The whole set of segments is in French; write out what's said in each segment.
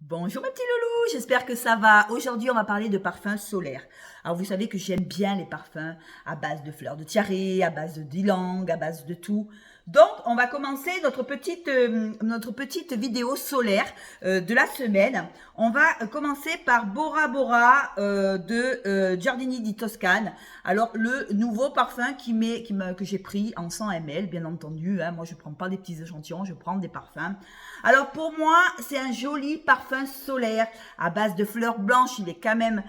Bonjour mes petits loulous, j'espère que ça va. Aujourd'hui, on va parler de parfums solaires. Alors, vous savez que j'aime bien les parfums à base de fleurs de tiare, à base de ylang, à base de tout. Donc, on va commencer notre petite vidéo solaire de la semaine. On va commencer par Bora Bora de Giardini di Toscane. Alors, le nouveau parfum que j'ai pris en 100 ml, bien entendu. Hein, moi, je ne prends pas des petits échantillons, je prends des parfums. Alors, pour moi, c'est un joli parfum solaire à base de fleurs blanches. Il est quand même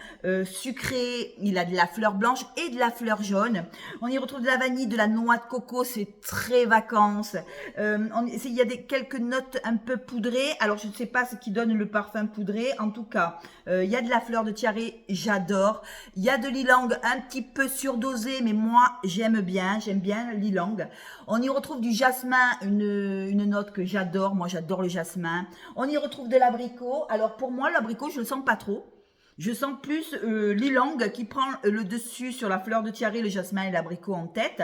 sucré. Il a de la fleur blanche et de la fleur jaune. On y retrouve de la vanille, de la noix de coco. C'est très vacances. Il y a quelques notes un peu poudrées. Alors, je ne sais pas ce qui donne le parfum poudré. En tout cas, il y a de la fleur de tiare. J'adore. Il y a de l'ilang un petit peu surdosé. Mais moi, j'aime bien. J'aime bien l'ilang. On y retrouve du jasmin, une note que j'adore. Moi, j'adore le jasmin. On y retrouve de l'abricot. Alors, pour moi, l'abricot, je le sens pas trop. Je sens plus l'ilang qui prend le dessus sur la fleur de tiare, le jasmin et l'abricot en tête.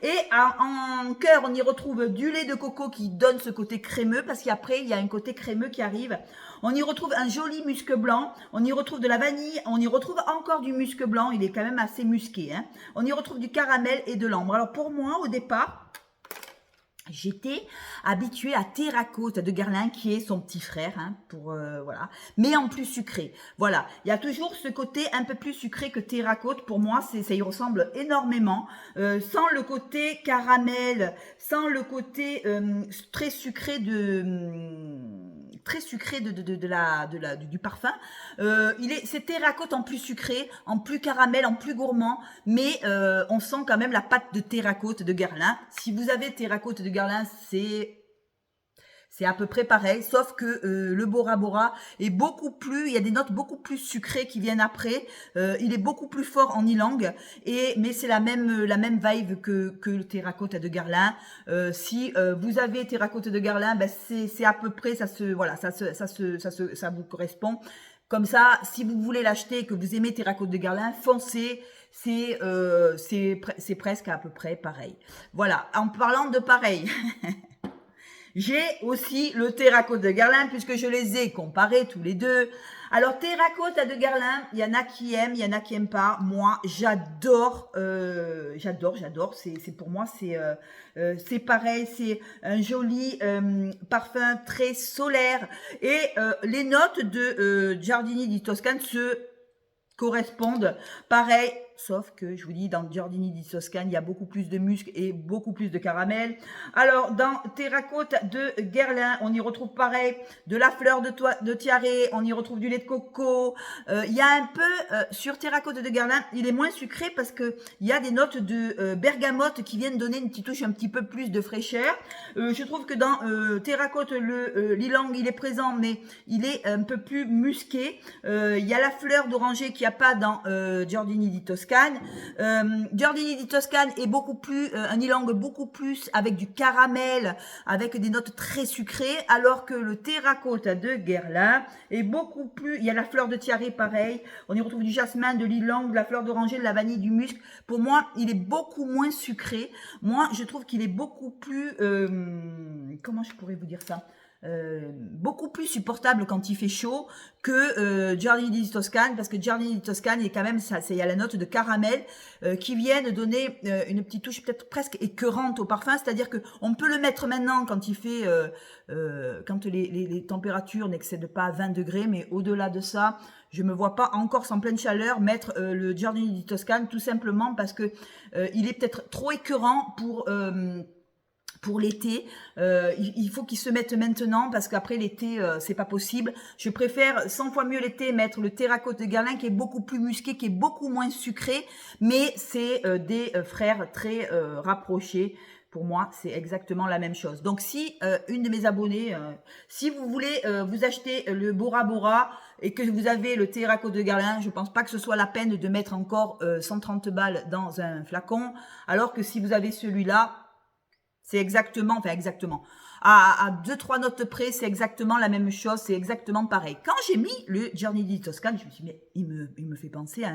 Et en cœur, on y retrouve du lait de coco qui donne ce côté crémeux parce qu'après, il y a un côté crémeux qui arrive. On y retrouve un joli musc blanc. On y retrouve de la vanille. On y retrouve encore du musc blanc. Il est quand même assez musqué. Hein. On y retrouve du caramel et de l'ambre. Alors pour moi, au départ, j'étais habituée à Terracote de Guerlain qui est son petit frère, hein, voilà, mais en plus sucré. Voilà, il y a toujours ce côté un peu plus sucré que Terracote. Pour moi, ça y ressemble énormément, sans le côté caramel, sans le côté très sucré du parfum. C'est terracote en plus sucré, en plus caramel, en plus gourmand, mais on sent quand même la pâte de terracote de Guerlain. Si vous avez terracote de Guerlain, c'est à peu près pareil, sauf que le Bora Bora est beaucoup plus, il y a des notes beaucoup plus sucrées qui viennent après. Il est beaucoup plus fort en ylang, mais c'est la même vibe que le terracote de Guerlain. Si vous avez terracote de Guerlain, ben c'est à peu près ça vous correspond. Comme ça, si vous voulez l'acheter et que vous aimez terracote de Guerlain, foncez. C'est presque à peu près pareil. Voilà. En parlant de pareil. J'ai aussi le terracote de Guerlain puisque je les ai comparés tous les deux. Alors terracote de Guerlain, il y en a qui aiment, il y en a qui aiment pas. Moi, j'adore, j'adore. C'est pour moi, c'est pareil, c'est un joli parfum très solaire et les notes de Giardini di Toscane se correspondent. Pareil. Sauf que, je vous dis, dans Giardini di Toscane, il y a beaucoup plus de musc et beaucoup plus de caramel. Alors, dans Terracote de Guerlain, on y retrouve pareil, de la fleur de tiare, on y retrouve du lait de coco. Il y a un peu, sur Terracote de Guerlain, il est moins sucré parce que il y a des notes de bergamote qui viennent donner une petite touche un petit peu plus de fraîcheur. Je trouve que dans Terracote, l'ilang, il est présent, mais il est un peu plus musqué. Il y a la fleur d'oranger qu'il n'y a pas dans Giardini di Toscane. Giardini di Toscane est beaucoup plus, un ylang beaucoup plus avec du caramel, avec des notes très sucrées, alors que le terracote de Guerlain est beaucoup plus, il y a la fleur de tiare pareil, on y retrouve du jasmin, de l'ilang, de la fleur d'oranger, de la vanille, du musc. Pour moi, il est beaucoup moins sucré. Moi, je trouve qu'il est beaucoup plus, comment je pourrais vous dire ça? Beaucoup plus supportable quand il fait chaud que Giardini di Toscane, parce que Giardini di Toscane il est quand même il y a la note de caramel qui viennent donner une petite touche peut-être presque écœurante au parfum, c'est-à-dire que on peut le mettre maintenant quand il fait quand les températures n'excèdent pas 20 degrés, mais au-delà de ça, je me vois pas encore sans pleine chaleur mettre le Giardini di Toscane, tout simplement parce que il est peut-être trop écœurant pour l'été. Il faut qu'ils se mettent maintenant parce qu'après l'été, c'est pas possible. Je préfère 100 fois mieux l'été mettre le terracote de Guerlain qui est beaucoup plus musqué, qui est beaucoup moins sucré, mais c'est des frères très rapprochés. Pour moi, c'est exactement la même chose. Donc, si une de mes abonnées, si vous voulez vous acheter le Bora Bora et que vous avez le terracote de Guerlain, je pense pas que ce soit la peine de mettre encore 130 balles dans un flacon, alors que si vous avez celui-là, c'est exactement. à 2-3 notes près, c'est exactement la même chose, c'est exactement pareil. Quand j'ai mis le Giorni di Toscane, je me suis dit, mais il me fait penser à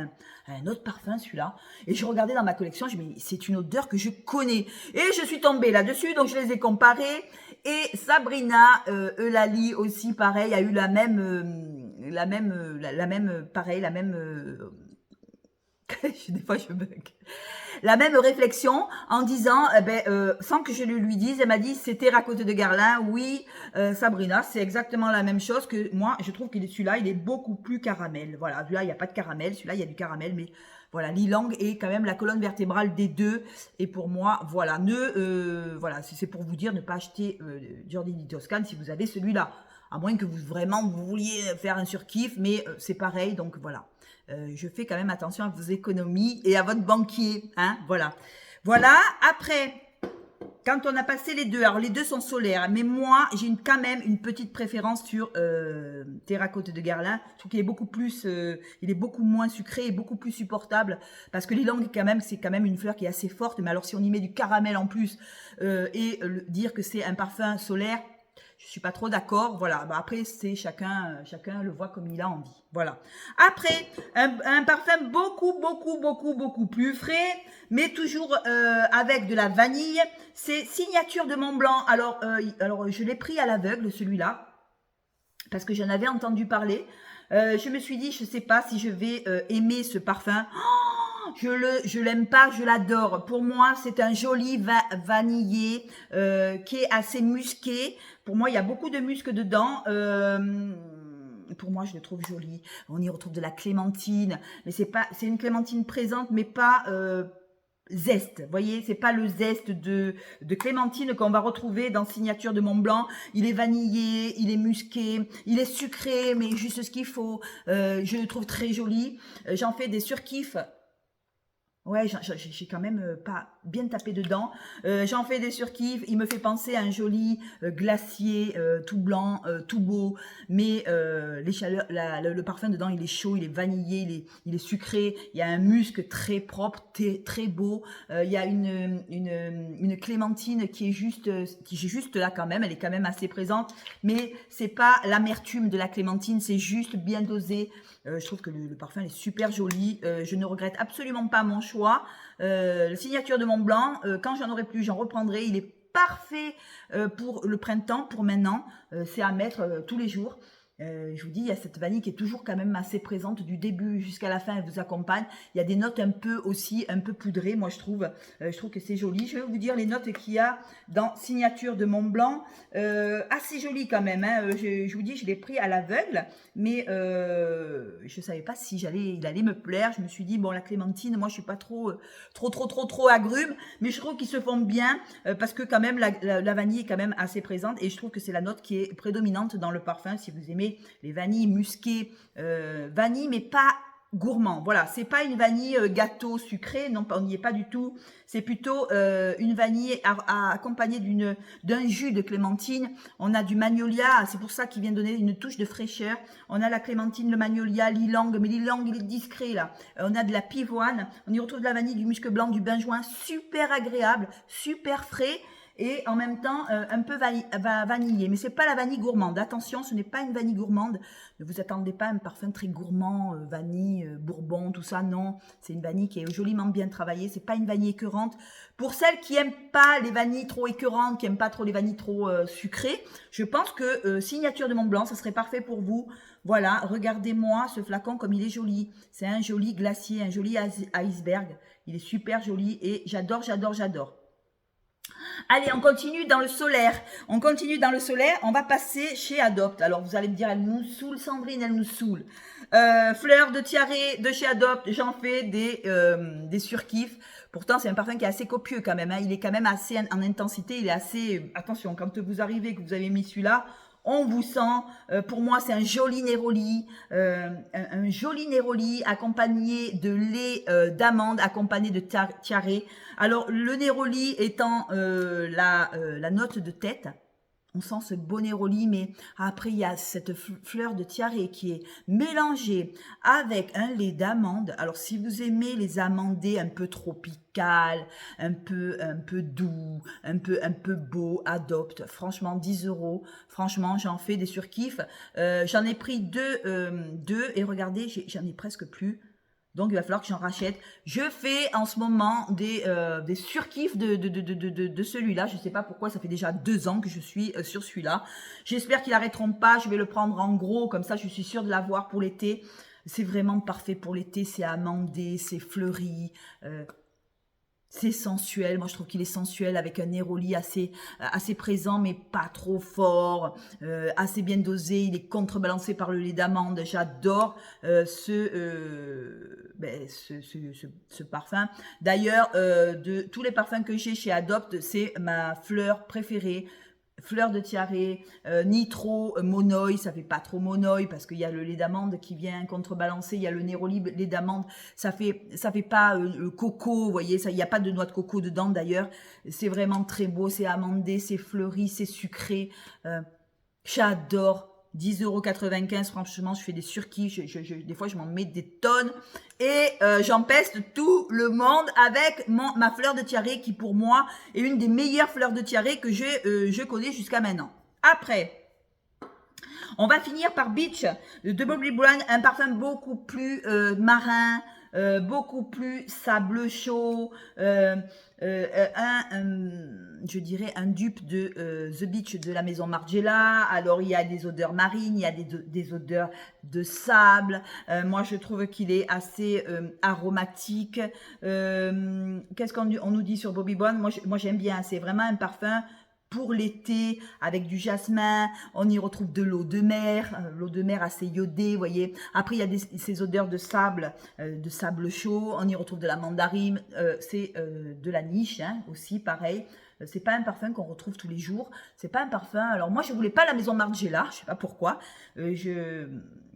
un autre parfum, celui-là. Et je regardais dans ma collection, je me dis, c'est une odeur que je connais. Et je suis tombée là-dessus, donc je les ai comparés. Et Sabrina Eulalie aussi, pareil, a eu des fois je bug. La même réflexion en disant, sans que je le lui dise, elle m'a dit c'est terracote de Guerlain. Oui, Sabrina, c'est exactement la même chose que moi. Je trouve que celui-là, il est beaucoup plus caramel. Voilà, celui-là, il n'y a pas de caramel. Celui-là, il y a du caramel, mais voilà, l'ilang est quand même la colonne vertébrale des deux. Et pour moi, voilà, voilà, c'est pour vous dire, ne pas acheter Giorni di Toscane si vous avez celui-là. À moins que vous vouliez faire un surkiff, mais c'est pareil, donc voilà. Je fais quand même attention à vos économies et à votre banquier, hein, voilà. Voilà, après, quand on a passé les deux, alors les deux sont solaires, mais moi, j'ai quand même une petite préférence sur Terracote de Guerlain. Je trouve qu'il est beaucoup plus, il est beaucoup moins sucré et beaucoup plus supportable, parce que l'ilang, c'est quand même une fleur qui est assez forte, mais alors si on y met du caramel en plus, dire que c'est un parfum solaire, je suis pas trop d'accord, voilà. Bah après, c'est chacun le voit comme il a envie, voilà. Après, un parfum beaucoup plus frais, mais toujours avec de la vanille. C'est Signature de Montblanc. Alors je l'ai pris à l'aveugle celui-là parce que j'en avais entendu parler. Je me suis dit, je sais pas si je vais aimer ce parfum. Oh, je l'aime pas, je l'adore. Pour moi, c'est un joli vanillé qui est assez musqué. Pour moi, il y a beaucoup de musc dedans. Pour moi, je le trouve joli. On y retrouve de la clémentine, mais c'est une clémentine présente, mais pas zeste. Vous voyez, c'est pas le zeste de clémentine qu'on va retrouver dans Signature de Montblanc. Il est vanillé, il est musqué, il est sucré, mais juste ce qu'il faut. Je le trouve très joli. J'en fais des surkiffs. Ouais, j'ai quand même pas bien tapé dedans. J'en fais des surkiffs. Il me fait penser à un joli glacier tout blanc, tout beau. Mais les chaleurs, le parfum dedans, il est chaud, il est vanillé, il est sucré. Il y a un musc très propre, très beau. Il y a une clémentine qui est juste là quand même. Elle est quand même assez présente. Mais c'est pas l'amertume de la clémentine, c'est juste bien dosé. Je trouve que le parfum est super joli. Je ne regrette absolument pas mon choix. La Signature de Montblanc, quand j'en aurai plus, j'en reprendrai. Il est parfait pour le printemps, pour maintenant. C'est à mettre tous les jours. Je vous dis, il y a cette vanille qui est toujours quand même assez présente du début jusqu'à la fin, elle vous accompagne. Il y a des notes un peu poudrées, moi je trouve que c'est joli. Je vais vous dire les notes qu'il y a dans Signature de Montblanc, assez joli quand même, hein. Je vous dis, je l'ai pris à l'aveugle, mais je savais pas si il allait me plaire. Je me suis dit, bon, la clémentine, moi je suis pas trop agrume, mais je trouve qu'ils se font bien, parce que quand même la vanille est quand même assez présente, et je trouve que c'est la note qui est prédominante dans le parfum. Si vous aimez les vanilles musquées, vanille mais pas gourmand, voilà, c'est pas une vanille gâteau sucré, non, on n'y est pas du tout. C'est plutôt une vanille accompagnée d'un jus de clémentine. On a du magnolia, c'est pour ça qu'il vient donner une touche de fraîcheur. On a la clémentine, le magnolia, l'ilang, mais l'ilang il est discret là. On a de la pivoine, on y retrouve de la vanille, du musc blanc, du benjoin, super agréable, super frais. Et en même temps, un peu vanillé. Mais c'est pas la vanille gourmande. Attention, ce n'est pas une vanille gourmande. Ne vous attendez pas à un parfum très gourmand, vanille, bourbon, tout ça. Non, c'est une vanille qui est joliment bien travaillée. C'est pas une vanille écœurante. Pour celles qui aiment pas les vanilles trop écœurantes, qui aiment pas trop les vanilles trop sucrées, je pense que Signature de Montblanc, ça serait parfait pour vous. Voilà, regardez-moi ce flacon comme il est joli. C'est un joli glacier, un joli iceberg. Il est super joli et j'adore. Allez, on continue dans le solaire. On va passer chez Adopt. Alors, vous allez me dire, elle nous saoule, Sandrine, elle nous saoule. Fleur de tiare de chez Adopt, j'en fais des surkiffs. Pourtant, c'est un parfum qui est assez copieux quand même, hein. Il est quand même assez en intensité. Il est assez... Attention, quand vous arrivez, que vous avez mis celui-là, on vous sent. Pour moi, c'est un joli Neroli. Un joli Neroli accompagné de lait d'amande, accompagné de tiare. Alors, le Neroli étant la note de tête. On sent ce beau néroli, mais après, il y a cette fleur de tiare qui est mélangée avec un lait d'amande. Alors, si vous aimez les amandés un peu tropicales, un peu doux, un peu beau, adopte. Franchement, 10 euros. Franchement, j'en fais des surkiffs. J'en ai pris deux et regardez, j'en ai presque plus. Donc, il va falloir que j'en rachète. Je fais en ce moment des surkiffs de celui-là. Je ne sais pas pourquoi, ça fait déjà 2 ans que je suis sur celui-là. J'espère qu'ils n'arrêteront pas. Je vais le prendre en gros, comme ça je suis sûre de l'avoir pour l'été. C'est vraiment parfait pour l'été. C'est amandé, c'est fleuri. C'est sensuel, moi je trouve qu'il est sensuel avec un néroli assez présent mais pas trop fort, assez bien dosé, il est contrebalancé par le lait d'amande, j'adore ce parfum. D'ailleurs, de tous les parfums que j'ai chez Adopt, c'est ma fleur préférée. Fleur de tiare, ni trop monoï, ça fait pas trop monoï parce qu'il y a le lait d'amande qui vient contrebalancer, il y a le néroli, lait d'amande, ça fait pas coco, vous voyez, ça, il n'y a pas de noix de coco dedans d'ailleurs, c'est vraiment très beau, c'est amandé, c'est fleuri, c'est sucré, j'adore. 10,95 €, franchement, je fais des surkiffs, des fois je m'en mets des tonnes et j'empeste tout le monde avec ma fleur de tiare qui pour moi est une des meilleures fleurs de tiare que je connais jusqu'à maintenant. Après, on va finir par Beach de Bobbi Brown, un parfum beaucoup plus marin, beaucoup plus sable chaud, je dirais un dupe de The Beach de la maison Margiela. Alors il y a des odeurs marines, il y a des odeurs de sable. Moi je trouve qu'il est assez aromatique. Qu'est-ce qu'on nous dit sur Bobbi Brown? Moi j'aime bien, c'est vraiment un parfum pour l'été, avec du jasmin, on y retrouve de l'eau de mer assez iodée, vous voyez. Après, il y a ces odeurs de sable chaud, on y retrouve de la mandarine, c'est de la niche hein, aussi, pareil. C'est pas un parfum qu'on retrouve tous les jours, c'est pas un parfum, alors moi je voulais pas la maison Margiela, je sais pas pourquoi, je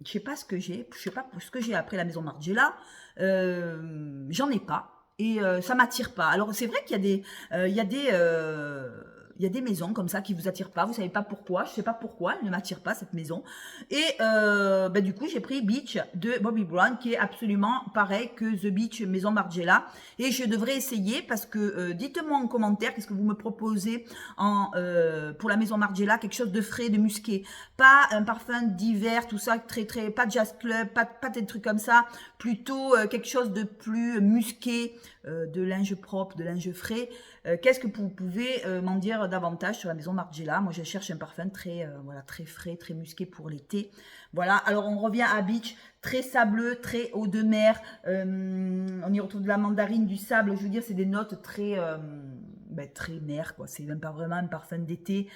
sais pas ce que j'ai, je sais pas ce que j'ai après la maison Margiela, j'en ai pas. Et ça m'attire pas. Alors c'est vrai qu'il y a des maisons comme ça qui vous attirent pas, vous savez pas pourquoi, je sais pas pourquoi, elle ne m'attire pas cette maison. Et du coup j'ai pris Beach de Bobbi Brown qui est absolument pareil que The Beach maison Margiela et je devrais essayer parce que dites-moi en commentaire qu'est-ce que vous me proposez pour la maison Margiela, quelque chose de frais, de musqué, pas un parfum d'hiver, tout ça, très pas de jazz club, pas des trucs comme ça, plutôt quelque chose de plus musqué, de linge propre, de linge frais. Qu'est-ce que vous pouvez m'en dire davantage sur la maison Margiela? Moi, je cherche un parfum très frais, très musqué pour l'été. Voilà, alors on revient à Beach, très sableux, très eau de mer. On y retrouve de la mandarine, du sable. Je veux dire, c'est des notes très mer, quoi. C'est même pas vraiment un parfum d'été.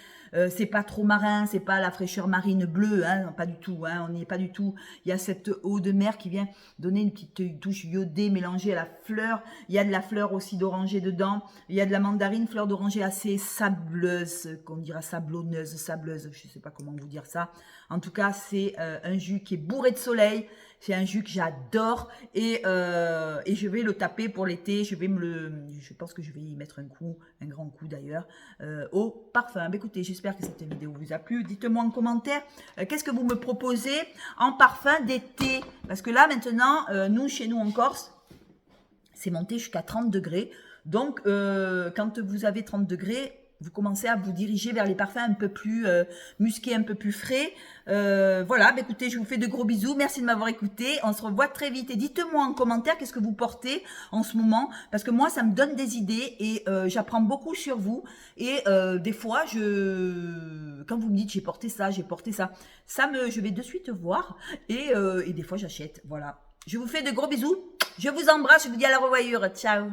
C'est pas trop marin, c'est pas la fraîcheur marine bleue, hein, pas du tout. Hein, on n'y est pas du tout. Il y a cette eau de mer qui vient donner une petite touche iodée mélangée à la fleur. Il y a de la fleur aussi d'oranger dedans. Il y a de la mandarine, fleur d'oranger assez sableuse, qu'on dira sableuse, je sais pas comment vous dire ça. En tout cas, c'est un jus qui est bourré de soleil. C'est un jus que j'adore et je vais le taper pour l'été. Je pense que je vais y mettre un grand coup d'ailleurs, au parfum. Écoutez, j'espère que cette vidéo vous a plu. Dites-moi en commentaire qu'est-ce que vous me proposez en parfum d'été. Parce que là maintenant, chez nous en Corse, c'est monté jusqu'à 30 degrés. Donc, quand vous avez 30 degrés, vous commencez à vous diriger vers les parfums un peu plus musqués, un peu plus frais. Voilà, écoutez, je vous fais de gros bisous. Merci de m'avoir écouté. On se revoit très vite. Et dites-moi en commentaire qu'est-ce que vous portez en ce moment. Parce que moi, ça me donne des idées et j'apprends beaucoup sur vous. Et des fois, quand vous me dites j'ai porté ça, je vais de suite voir. Et des fois, j'achète. Voilà. Je vous fais de gros bisous. Je vous embrasse. Je vous dis à la revoyure. Ciao.